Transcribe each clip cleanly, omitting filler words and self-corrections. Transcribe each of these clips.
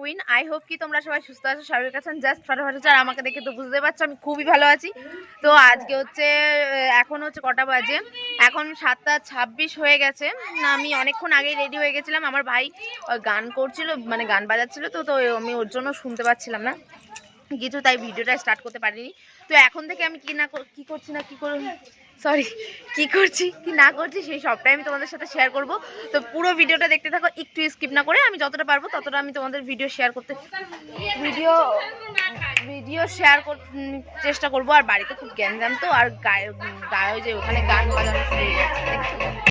Queen. I hope কি তোমরা সবাই সুস্থ আছো, স্বাভাবিক আছেন, জাস্ট ফাটাফাটি। আর আমাকে দেখে তো বুঝতে পারছো আমি খুবই ভালো আছি। তো আজকে হচ্ছে এখন হচ্ছে কটা বাজে, এখন 7:26 হয়ে গেছে। আমি অনেকক্ষণ আগেই রেডি হয়ে গেছিলাম। আমার ভাই গান করছিল, মানে গান বাজাচ্ছিল, তো তো আমি ওর জন্য শুনতে পাচ্ছিলাম না কিছু, তাই ভিডিওটা স্টার্ট করতে পারিনি। তো এখন থেকে আমি কি করছি না কি করছি কি না করছি সেই সবটাই আমি তোমাদের সাথে শেয়ার করব। তো পুরো ভিডিওটা দেখতে থাকো, একটু স্কিপ না করে। আমি যতটা পারবো ততটা আমি তোমাদের ভিডিও শেয়ার করতে শেয়ার চেষ্টা করব। আর বাড়িতে খুব গ্যাঞ্জাম, তো আর গায়ে যে ওখানে গান বাজানো শুরু হয়ে গেছে।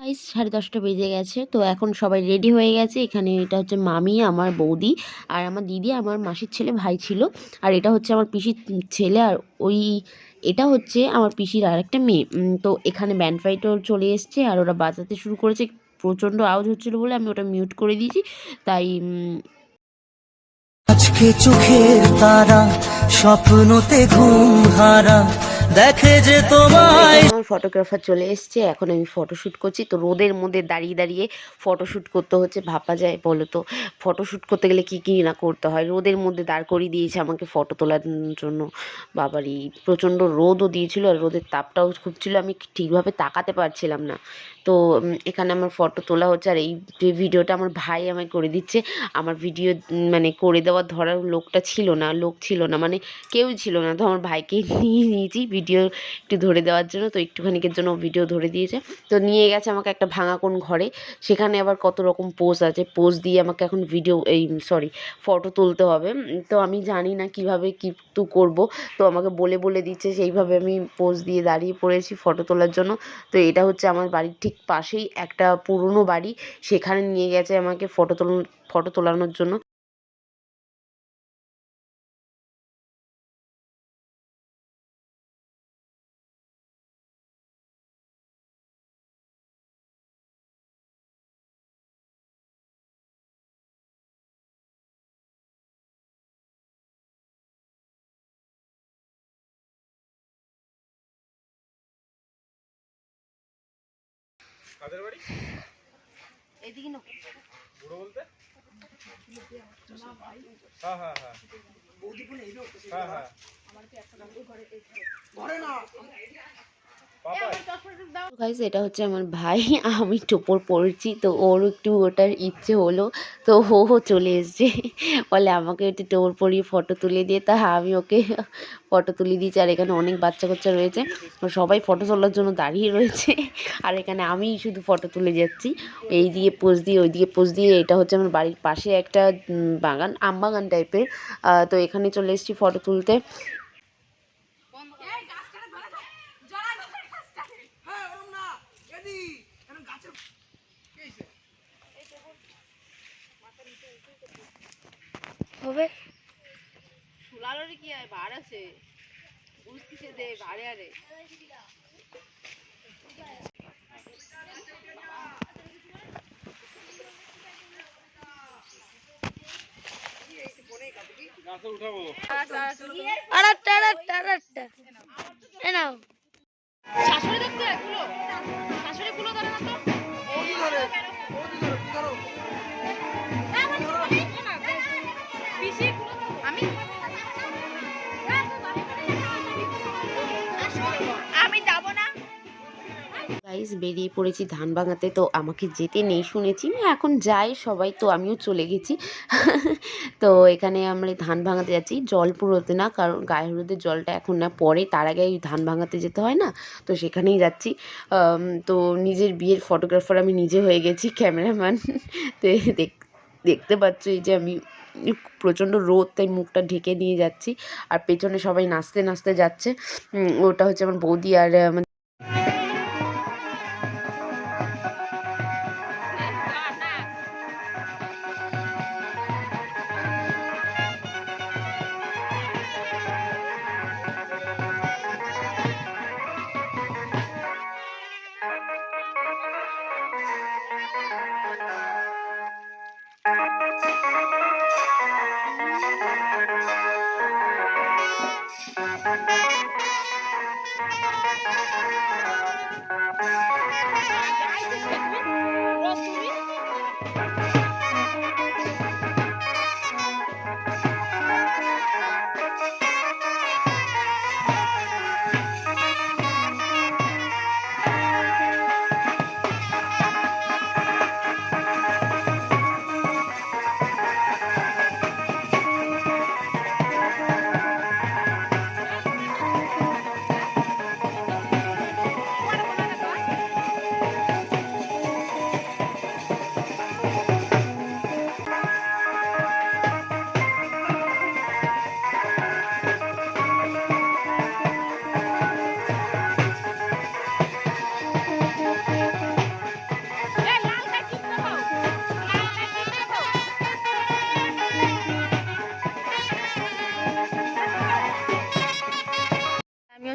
10:30 বেজে গেছে। তো এখন সবাই রেডি হয়ে গেছে। এখানে এটা হচ্ছে মামি, আমার বৌদি আর আমার দিদি, আমার মাসির ছেলে, ভাই ছিল। আর এটা হচ্ছে আমার পিসির ছেলে, আর এটা হচ্ছে আমার পিসির আরেকটা মেয়ে। তো এখানে ব্যান্ড ফাইটও চলে এসছে আর ওরা বাজাতে শুরু করেছে। প্রচণ্ড আওয়াজ হচ্ছিলো বলে আমি ওটা মিউট করে দিয়েছি। তাই আজকে চোখের তারা স্বপ্নতে ঘুম হারা দেখে যে তোমায়। আমার ফটোগ্রাফার চলে এসছে, এখন আমি ফটোশ্যুট করছি। তো রোদের মধ্যে দাঁড়িয়ে দাঁড়িয়ে ফটোশ্যুট করতে হচ্ছে, ভাপা যায় বলো তো। ফটোশ্যুট করতে গেলে কী কী না করতে হয়। রোদের মধ্যে দাঁড় করিয়ে দিয়েছে আমাকে ফটো তোলার জন্য। বাবারই প্রচণ্ড রোদও দিয়েছিল আর রোদের তাপটাও খুব ছিল, আমি ঠিকভাবে তাকাতে পারছিলাম না। তো এখানে আমার ফটো তোলা হচ্ছে। আর এই যে ভিডিওটা আমার ভাই আমায় করে দিচ্ছে। আমার ভিডিও মানে করে দেওয়ার ধরার লোক ছিল না, মানে কেউই ছিল না। তো আমার ভাইকে নিয়ে নিয়েছি ভিডিও একটু ধরে দেওয়ার জন্য। তো একটুখানিকের জন্য ভিডিও ধরে দিয়েছে। তো নিয়ে গেছে আমাকে একটা ভাঙা কোন ঘরে, সেখানে আবার কত রকম পোজ আছে। পোজ দিয়ে আমাকে এখন ফটো তুলতে হবে। তো আমি জানি না কিভাবে কিন্তু করব। তো আমাকে বলে দিচ্ছে, সেইভাবে আমি পোজ দিয়ে দাঁড়িয়ে পড়েছি ফটো তোলার জন্য। তো এটা হচ্ছে আমার বাড়ির ঠিক পাশেই একটা পুরনো বাড়ি, সেখানে নিয়ে গেছে আমাকে ফটো তোলানোর জন্য। কাদের বাড়ি? এদিকে না বুড়ো বলতে? হ্যাঁ হ্যাঁ হ্যাঁ বৌদি বলে এই লোক। হ্যাঁ হ্যাঁ আমার কি একটা ঘরে না গাইস, এটা হচ্ছে আমার ভাই। আমি টোপর পড়ছি, তো ওর একটু ওটার ইচ্ছে হলো, তো ও চলে এসছে, বলে আমাকে একটু টোপর পরিয়ে ফটো তুলে দিয়ে। তা আমি ওকে ফটো তুলে দিয়েছি। আর এখানে অনেক বাচ্চা কাচ্চা রয়েছে, সবাই ফটো তোলার জন্য দাঁড়িয়ে রয়েছে। আর এখানে আমি শুধু ফটো তুলে যাচ্ছি, এই দিয়ে পোজ দিয়ে ওই দিয়ে পোজ দিয়ে। এটা হচ্ছে আমার বাড়ির পাশে একটা বাগান, আম বাগান টাইপের। তো এখানে চলে এসেছি ফটো তুলতে। হবে সুলালোর কি হয়, বার আছে বুঝতেছে দে বারে আরে। গাছে উঠাবো। শাশুড়ি দেখতে খুলো, শাশুড়ি খুলো ধরে না তো আমি যাবো না। গাইস, বেরিয়ে পড়েছি ধান ভাঙাতে। তো আমাকে যেতে নেই শুনেছি, এখন যাই সবাই, তো আমিও চলে গেছি। তো এখানে আমরা ধান ভাঙাতে যাচ্ছি, জল পুরোতে না, কারণ গায়ে হলুদের জলটা এখন না, পরে তার আগে ধান ভাঙাতে যেতে হয় না, তো সেখানেই যাচ্ছি। তো নিজের বিয়ের ফটোগ্রাফার আমি নিজে হয়ে গেছি, ক্যামেরাম্যান। তো দেখতে পাচ্ছ এই যে আমি প্রচণ্ড রোদ, তাই মুখটা ঢেকে নিয়ে যাচ্ছি। আর পেছনে সবাই নাচতে নাচতে যাচ্ছে। ওটা হচ্ছে আমার বৌদি আর আমার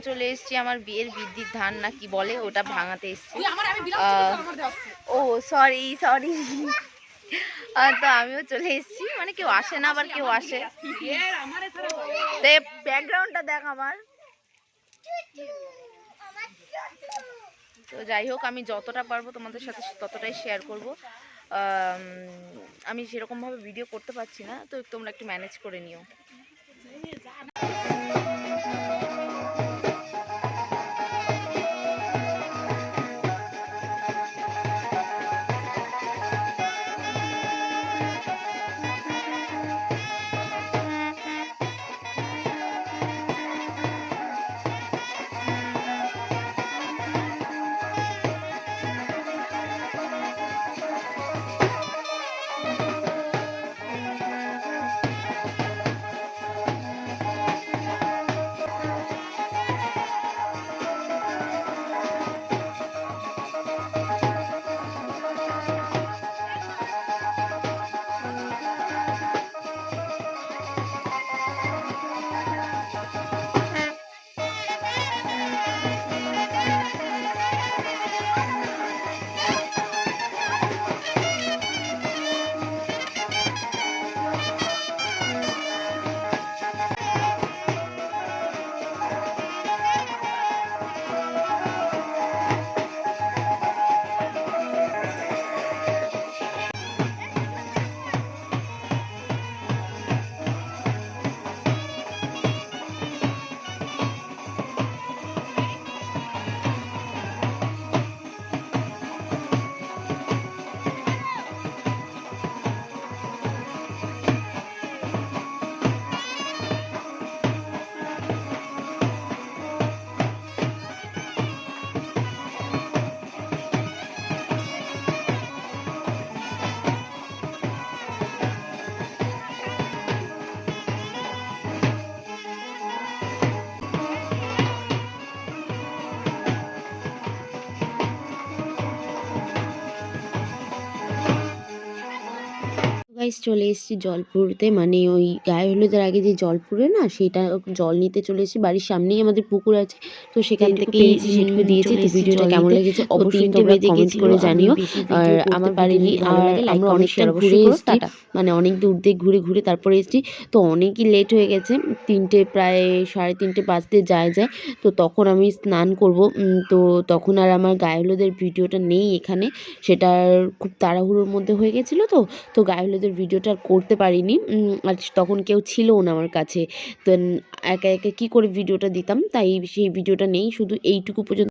চলে এসেছি আমার বিয়ের বৃদ্ধির ধান না কি বলে ওটা ভাঙাতে এসেছি। ও সরি সরি। তো আমিও চলে এসেছি, মানে কেউ আসে না আবার কেউ আসে। ব্যাকগ্রাউন্ডটা দেখ আমার। তো যাই হোক, আমি যতটা পারবো তোমাদের সাথে ততটাই শেয়ার করব। আমি সেরকমভাবে ভিডিও করতে পারছি না, তো তোমরা একটু ম্যানেজ করে নিও। গাইস চলে এসেছি জলপুরতে, মানে ওই গায়ে হলুদের আগে যে জলপুরে না, সেটা জল নিতে চলে এসেছি। বাড়ির সামনেই আমাদের পুকুর আছে, তো সেখান থেকে সেটুকু দিয়েছি। তো ভিডিওটা কেমন লেগেছে অবশ্যই তোমরা কমেন্ট করে জানিও। আর আমার পারিনি, আর আমরা অনেকটা ঘুরে এসেছি, মানে অনেক দূর দিয়ে ঘুরে ঘুরে তারপরে এসেছি। তো অনেকই লেট হয়ে গেছে, প্রায় 3:30 বাজতে যায়। তো তখন আমি স্নান করব, তো তখন আর আমার গায়ে হলুদের ভিডিওটা নেই এখানে, সেটা খুব তাড়াহুড়োর মধ্যে হয়ে গেছিলো। তো গায়ে হলুদের ভিডিওটা আর করতে পারিনি, আর তখন কেউ ছিলও না আমার কাছে। তো একা একা কী করে ভিডিওটা দিতাম, তাই সেই ভিডিওটা নেই, শুধু এইটুকু পর্যন্ত